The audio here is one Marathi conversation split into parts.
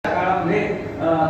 काळामध्ये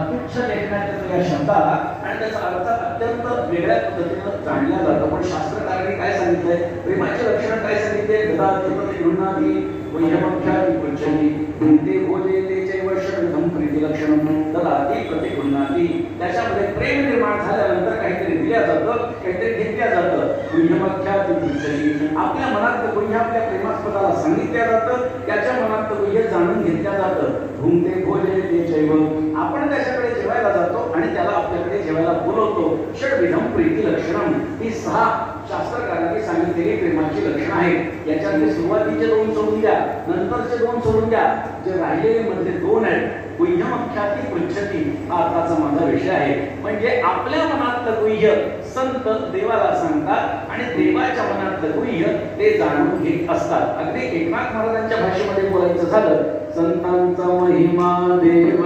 तुच्छ लेखनाच्या या शब्दाला आणि त्याचा अर्थ अत्यंत वेगळ्या पद्धतीनं जाणला जातो. पण शास्त्रकारांनी काय सांगितलंय, प्रेमाचे लक्षण काय सांगितले, ददाति गृह्णाति वह्यमख्याति पृच्छति प्रीते भोजे तेचैव षड्विधं प्रीति लक्षणं ददाति प्रतिगृह्णाति. त्याच्यामध्ये प्रेम निर्माण झाल्यानंतर काहीतरी दिल्या जातं, काहीतरी घेतल्या जातं. वह्यमख्याति पृच्छति, आपल्या मनात गुह्य आपल्या प्रेमास्पदाला सांगितल्या जातं, त्याच्या मनात गुह्य जाणून घेतल्या जातं. भूमते भोजे तेचैव, आपण त्याच्याकडे जेवायला जातो आणि त्याला आपल्याकडे जेवायला बोलवतो. षड्विधं प्रीति लक्षणं, ही 6 शास्त्रकारांनी सांगितलेली प्रेमाची लक्षणं आहेत. याच्यातले सुरुवातीचे 2 सोडून द्या, नंतरचे 2 सोडून द्या, जे राहिलेले मधले 2 आहेत. गुह्यमख्याति पृच्छति हा आताचा माझा विषय आहे. म्हणजे आपल्या मनातलं गुह्य संत देवाला सांगतात आणि देवाच्या मनातलं गुह्य ते जाणून घेत असतात. अगदी एकनाथ महाराजांच्या भाषेमध्ये बोलायचं झालं, संतांचा महिमा देव